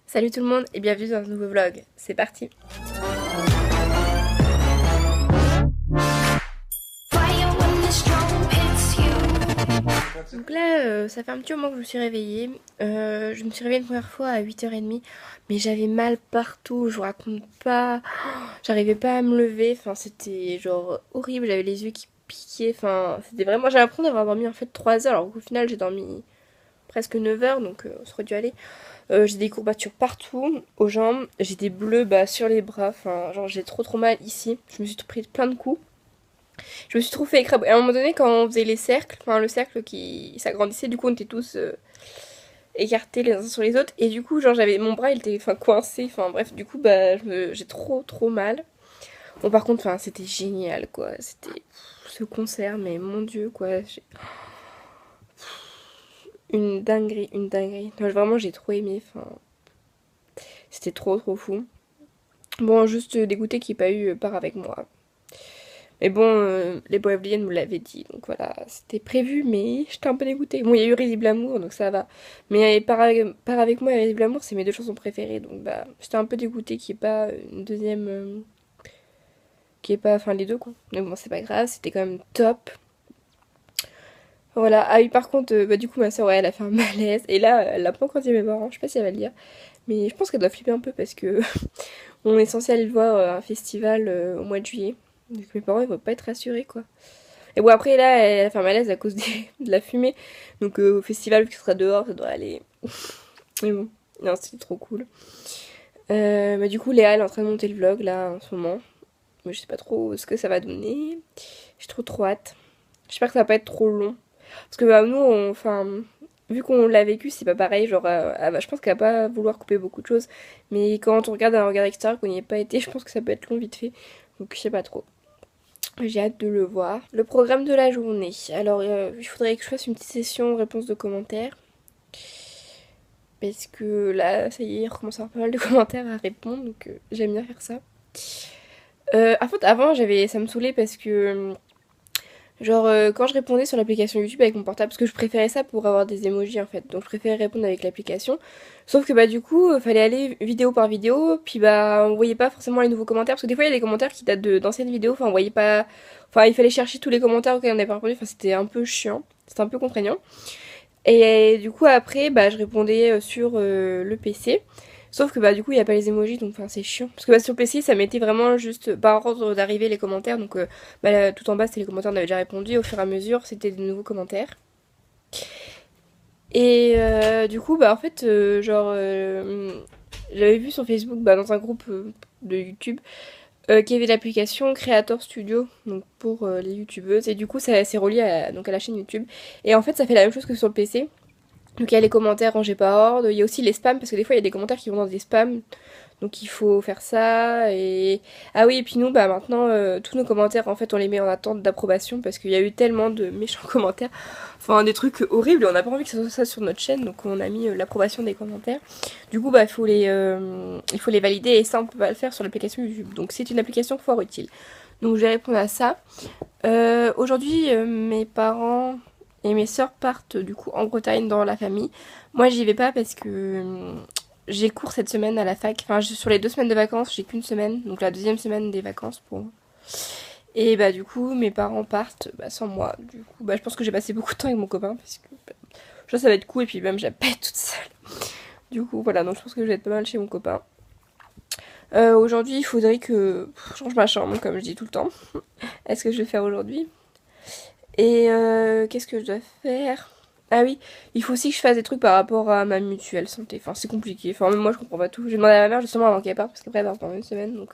Salut tout le monde et bienvenue dans un nouveau vlog. C'est parti. Donc là, ça fait un petit moment que je me suis réveillée. Je me suis réveillée une première fois à 8h30, mais j'avais mal partout, je vous raconte pas. J'arrivais pas à me lever, enfin c'était genre horrible, j'avais les yeux qui piquaient, enfin c'était vraiment... J'ai l'impression d'avoir dormi en fait 3 heures, alors qu'au final j'ai dormi presque 9 heures, donc ça aurait dû aller. J'ai des courbatures partout, aux jambes, j'ai des bleus sur les bras, enfin genre j'ai trop mal ici. Je me suis pris plein de coups. Je me suis trop fait écraser. À un moment donné, quand on faisait les cercles, enfin le cercle qui s'agrandissait, du coup on était tous écartés les uns sur les autres. Et du coup, genre j'avais mon bras, il était coincé. Enfin bref, du coup j'ai trop mal. Bon par contre, enfin c'était génial quoi. C'était ce concert, mais mon dieu quoi. Une dinguerie, une dinguerie. Non, vraiment j'ai trop aimé. Enfin c'était trop fou. Bon, juste dégoûté qu'il n'y ait pas eu part avec moi. Mais bon, les Bohemians me l'avaient dit, donc voilà, c'était prévu, mais j'étais un peu dégoûtée. Bon, il y a eu Risible Amour, donc ça va. Mais Part avec moi et Risible Amour, c'est mes deux chansons préférées, donc j'étais un peu dégoûtée qu'il n'y ait pas une deuxième. Qu'il n'y ait pas. Enfin, les deux, quoi. Mais bon, c'est pas grave, c'était quand même top. Voilà, ah oui, par contre, du coup, ma soeur, ouais, elle a fait un malaise, et là, elle l'a pas encore dit à mes parents, je sais pas si elle va le dire, mais je pense qu'elle doit flipper un peu parce que on est censé aller le voir à un festival au mois de juillet. Donc mes parents ils vont pas être rassurés quoi. Et bon après là elle a fait un malaise à cause de la fumée. Donc au festival vu qu'il sera dehors ça doit aller. Mais bon, non c'était trop cool. Du coup Léa elle est en train de monter le vlog là en ce moment. Mais je sais pas trop ce que ça va donner. J'ai trop hâte. J'espère que ça va pas être trop long. Parce que nous enfin vu qu'on l'a vécu c'est pas pareil. Genre je pense qu'elle va pas vouloir couper beaucoup de choses. Mais quand on regarde un regard extérieur qu'on n'y ait pas été je pense que ça peut être long vite fait. Donc je sais pas trop. J'ai hâte de le voir. Le programme de la journée. Alors, il faudrait que je fasse une petite session réponse de commentaires. Parce que là, ça y est, il recommence à avoir pas mal de commentaires à répondre. Donc, j'aime bien faire ça. En fait, avant, ça me saoulait parce que genre, quand je répondais sur l'application YouTube avec mon portable, parce que je préférais ça pour avoir des emojis en fait, donc je préférais répondre avec l'application. Sauf que du coup, fallait aller vidéo par vidéo, puis on voyait pas forcément les nouveaux commentaires, parce que des fois il y a des commentaires qui datent d'anciennes vidéos, enfin on voyait pas. Enfin, il fallait chercher tous les commentaires auxquels on n'avait pas répondu, enfin c'était un peu chiant, c'était un peu contraignant. Et du coup, après, je répondais sur le PC. Sauf que du coup, il n'y a pas les emojis, donc c'est chiant. Parce que sur le PC, ça mettait vraiment juste par ordre d'arrivée les commentaires. Donc tout en bas, c'était les commentaires, on avait déjà répondu. Au fur et à mesure, c'était de nouveaux commentaires. Et du coup, en fait, j'avais vu sur Facebook, dans un groupe de YouTube, qu'il y avait l'application Creator Studio, donc pour les youtubeuses. Et du coup, ça c'est relié donc à la chaîne YouTube. Et en fait, ça fait la même chose que sur le PC. Donc il y a les commentaires rangés par ordre, il y a aussi les spams, parce que des fois il y a des commentaires qui vont dans des spams, donc il faut faire ça. Et ah oui, et puis nous, maintenant, tous nos commentaires, en fait, on les met en attente d'approbation, parce qu'il y a eu tellement de méchants commentaires, enfin des trucs horribles, on n'a pas envie que ça soit ça sur notre chaîne, donc on a mis l'approbation des commentaires. Du coup, il faut les valider, et ça on peut pas le faire sur l'application YouTube, donc c'est une application fort utile. Donc je vais répondre à ça. Aujourd'hui, mes parents et mes sœurs partent du coup en Bretagne dans la famille. Moi, j'y vais pas parce que j'ai cours cette semaine à la fac. Enfin, sur les 2 semaines de vacances, j'ai qu'une semaine, donc la deuxième semaine des vacances pour moi. Et du coup, mes parents partent sans moi. Du coup, je pense que j'ai passé beaucoup de temps avec mon copain parce que je pense que ça va être cool et puis même, j'ai pas être toute seule. Du coup, voilà, donc je pense que je vais être pas mal chez mon copain. Aujourd'hui, il faudrait que je change ma chambre, comme je dis tout le temps. Est-ce que je vais faire aujourd'hui? Et qu'est-ce que je dois faire? Ah oui, il faut aussi que je fasse des trucs par rapport à ma mutuelle santé. Enfin, c'est compliqué. Enfin, même moi, je comprends pas tout. J'ai demandé à ma mère justement avant qu'elle parte, parce qu'après, elle part pendant une semaine. Donc,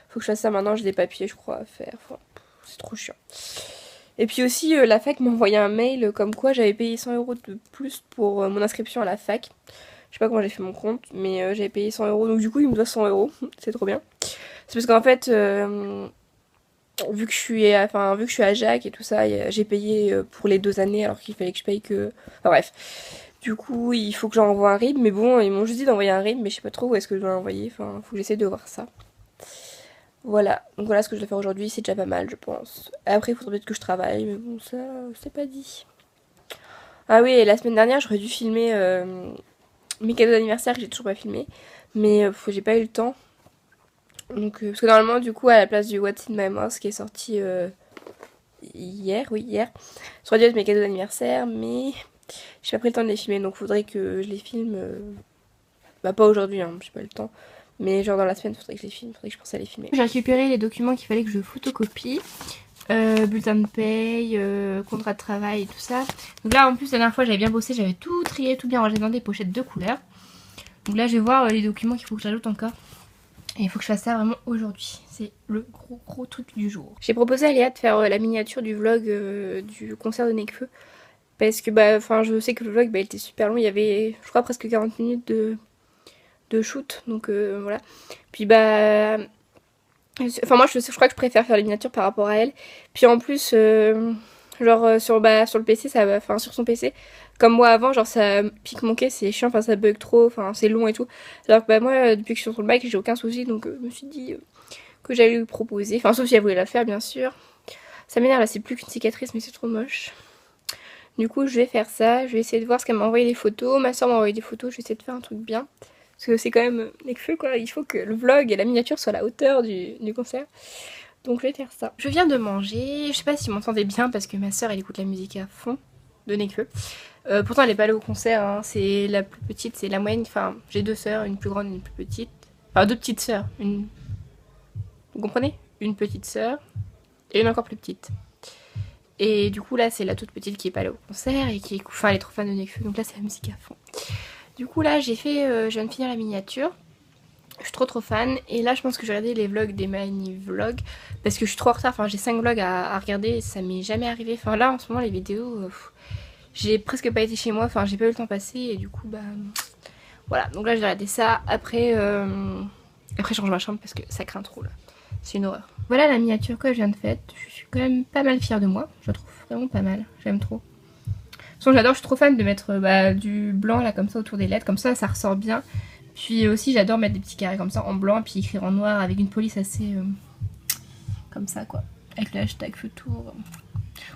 faut que je fasse ça maintenant. J'ai des papiers, je crois, à faire. Enfin, c'est trop chiant. Et puis aussi, la fac m'a envoyé un mail comme quoi j'avais payé 100 € de plus pour mon inscription à la fac. Je sais pas comment j'ai fait mon compte, mais j'avais payé 100 €. Donc, du coup, il me doit 100 €. C'est trop bien. C'est parce qu'en fait, vu que je suis à Jacques et tout ça, j'ai payé pour les 2 années alors qu'il fallait que je paye que. Enfin bref. Du coup, il faut que j'envoie un RIB, mais bon, ils m'ont juste dit d'envoyer un RIB, mais je sais pas trop où est-ce que je dois l'envoyer. Enfin, faut que j'essaie de voir ça. Voilà. Donc voilà ce que je dois faire aujourd'hui, c'est déjà pas mal, je pense. Après, il faudrait peut-être que je travaille, mais bon, ça, c'est pas dit. Ah oui, et la semaine dernière, j'aurais dû filmer mes cadeaux d'anniversaire que j'ai toujours pas filmé. Mais j'ai pas eu le temps. Donc, parce que normalement, du coup, à la place du What's in My Mouth qui est sorti hier, ça aurait dû être mes cadeaux d'anniversaire, mais j'ai pas pris le temps de les filmer, donc faudrait que je les filme. Bah, pas aujourd'hui, hein, j'ai pas eu le temps. Mais genre dans la semaine, faudrait que je les filme, faudrait que je pense à les filmer. J'ai récupéré les documents qu'il fallait que je photocopie. Bulletin de paye, contrat de travail et tout ça. Donc là en plus la dernière fois j'avais bien bossé, j'avais tout trié, tout bien rangé dans des pochettes de couleurs. Donc là je vais voir les documents qu'il faut que j'ajoute encore. Et il faut que je fasse ça vraiment aujourd'hui. C'est le gros truc du jour. J'ai proposé à Léa de faire la miniature du vlog du concert de Nekfeu. Parce que bah enfin je sais que le vlog il était super long, il y avait je crois presque 40 minutes de shoot. Donc voilà. Puis bah enfin moi je crois que je préfère faire les miniatures par rapport à elle. Puis en plus genre sur le PC ça va, enfin sur son PC comme moi avant, genre ça pique mon quai, c'est chiant, enfin ça bug trop, enfin c'est long et tout. Alors que bah moi depuis que je suis sur le Mac j'ai aucun souci, donc je me suis dit que j'allais lui proposer, enfin sauf si elle voulait la faire bien sûr. Ça m'énerve là, c'est plus qu'une cicatrice mais c'est trop moche. Du coup je vais faire ça, je vais essayer de voir ce qu'elle m'a envoyé des photos, ma soeur m'a envoyé des photos, je vais essayer de faire un truc bien. Parce que c'est quand même Nekfeu quoi, il faut que le vlog et la miniature soient à la hauteur du concert. Donc je vais faire ça. Je viens de manger, je sais pas si vous m'entendez bien parce que ma soeur elle écoute la musique à fond de Nekfeu. Pourtant elle est pas allée au concert, hein. C'est la plus petite, c'est la moyenne, enfin j'ai deux sœurs, une plus grande et une plus petite. Enfin deux petites sœurs, vous comprenez? Une petite sœur et une encore plus petite. Et du coup là c'est la toute petite qui est pas allée au concert et qui est, enfin elle est trop fan de Nekfeu, donc là c'est la musique à fond. Du coup là j'ai fait, je viens de finir la miniature. Je suis trop fan et là je pense que je vais regarder les vlogs des mini vlogs parce que je suis trop en retard, enfin j'ai 5 vlogs à regarder et ça m'est jamais arrivé. Enfin là en ce moment les vidéos, j'ai presque pas été chez moi, enfin j'ai pas eu le temps passé et du coup bah voilà. Donc là je vais regarder ça, après je range ma chambre parce que ça craint trop là, c'est une horreur. Voilà la miniature que je viens de faire, je suis quand même pas mal fière de moi, je la trouve vraiment pas mal, j'aime trop. De toute façon j'adore, je suis trop fan de mettre du blanc là comme ça autour des lettres, comme ça ressort bien. Puis aussi j'adore mettre des petits carrés comme ça en blanc puis écrire en noir avec une police assez comme ça quoi. Avec le hashtag Feutour.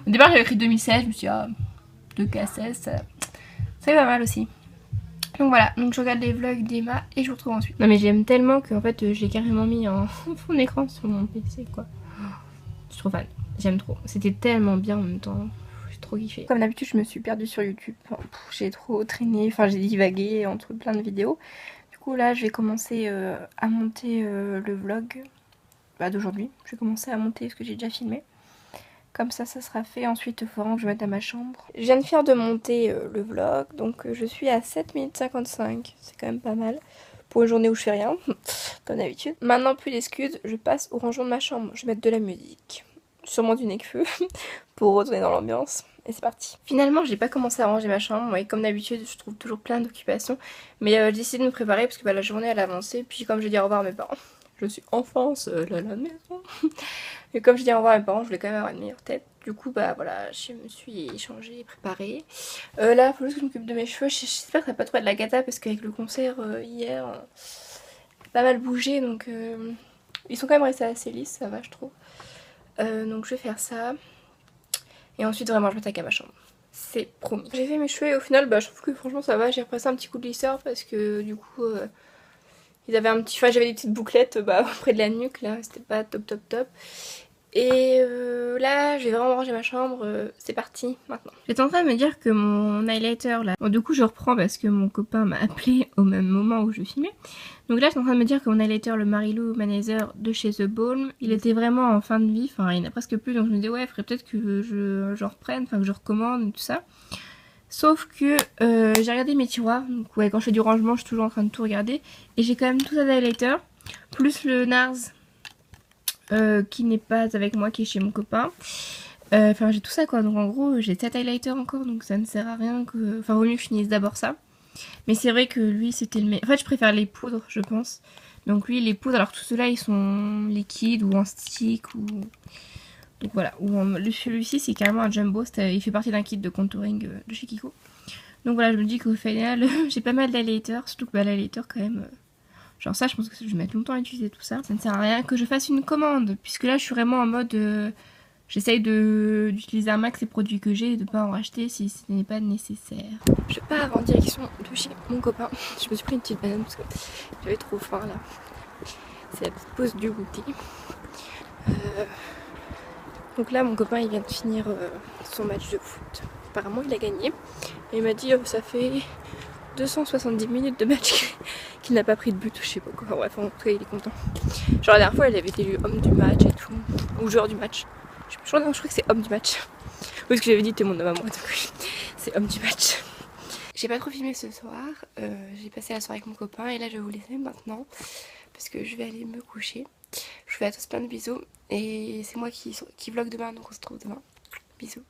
Au départ j'avais écrit 2016, je me suis dit 2K16, ça fait pas mal aussi. Donc voilà, donc je regarde les vlogs d'Emma et je vous retrouve ensuite. Non mais j'aime tellement qu'en fait j'ai carrément mis en fond d'écran sur mon PC quoi. Je suis trop fan, j'aime trop. C'était tellement bien en même temps. J'ai trop kiffé. Comme d'habitude je me suis perdue sur YouTube. Enfin, j'ai trop traîné, enfin j'ai divagué entre plein de vidéos. Du coup là je vais commencer à monter le vlog d'aujourd'hui. Je vais commencer à monter ce que j'ai déjà filmé. Comme ça sera fait. Ensuite il faudra que je mette à ma chambre. Je viens de finir de monter le vlog. Donc je suis à 7 minutes 55. C'est quand même pas mal. Pour une journée où je fais rien. Comme d'habitude. Maintenant plus d'excuses. Je passe au rangement de ma chambre. Je vais mettre de la musique. Sûrement du Nekfeu. Pour retourner dans l'ambiance. Et c'est parti. Finalement j'ai pas commencé à ranger ma chambre. Et comme d'habitude je trouve toujours plein d'occupations. Mais j'ai décidé de me préparer parce que la journée elle a avancé. Puis comme je dis au revoir à mes parents. Je suis enfin seule à la maison. Et comme je dis au revoir à mes parents, je voulais quand même avoir une meilleure tête. Du coup, bah voilà, je me suis changée, préparée. Là, il faut juste que je m'occupe de mes cheveux. J'espère que ça va pas trop être de la cata parce qu'avec le concert hier, pas mal bougé. Donc, ils sont quand même restés assez lisses, ça va, je trouve. Donc, je vais faire ça. Et ensuite, vraiment, je m'attaque à ma chambre. C'est promis. J'ai fait mes cheveux et au final, bah, je trouve que franchement, ça va. J'ai repassé un petit coup de lisseur parce que du coup... ils avaient un petit... Enfin, j'avais des petites bouclettes près de la nuque, là, c'était pas top. Et là, je vais vraiment ranger ma chambre, c'est parti, maintenant. J'étais en train de me dire que mon highlighter, là... Bon, du coup, je reprends parce que mon copain m'a appelé au même moment où je filmais. Donc là, j'étais en train de me dire que mon highlighter, le Marilou Manizer de chez The Balm, il était vraiment en fin de vie, enfin, il n'y en a presque plus, donc je me disais, ouais, il faudrait peut-être que je reprenne, enfin, que je recommande et tout ça. Sauf que j'ai regardé mes tiroirs, donc ouais quand je fais du rangement je suis toujours en train de tout regarder. Et j'ai quand même tout ça d'highlighter, plus le NARS qui n'est pas avec moi, qui est chez mon copain. Enfin j'ai tout ça quoi, donc en gros j'ai 7 highlighters encore, donc ça ne sert à rien que... Enfin vaut mieux que je finisse d'abord ça. Mais c'est vrai que lui c'était le meilleur. En fait je préfère les poudres je pense. Donc lui les poudres, alors tous ceux-là ils sont liquides ou en stick ou... Donc voilà, celui-ci c'est carrément un jumbo, il fait partie d'un kit de contouring de chez Kiko. Donc voilà, je me dis qu'au final j'ai pas mal d'highlighters, surtout que l'highlighter quand même, genre ça je pense que je vais mettre longtemps à utiliser tout ça. Ça ne sert à rien que je fasse une commande, puisque là je suis vraiment en mode J'essaye d'utiliser un max les produits que j'ai et de pas en racheter si ce n'est pas nécessaire. Je pars en direction de chez mon copain. Je me suis pris une petite banane parce que j'avais trop faim là. C'est la petite pause du goûter. Donc là mon copain il vient de finir son match de foot. Apparemment il a gagné. Et il m'a dit ça fait 270 minutes de match qu'il n'a pas pris de but, je sais pas quoi. Enfin, bref, en tout cas il est content. Genre la dernière fois il avait été élu homme du match et tout. Ou joueur du match. Je crois que c'est homme du match. Oui, ce que j'avais dit, t'es mon homme à moi, donc c'est homme du match. J'ai pas trop filmé ce soir. J'ai passé la soirée avec mon copain et là je vais vous laisser maintenant parce que je vais aller me coucher. Je vous fais à tous plein de bisous et c'est moi qui vlog demain, donc on se retrouve demain. Bisous.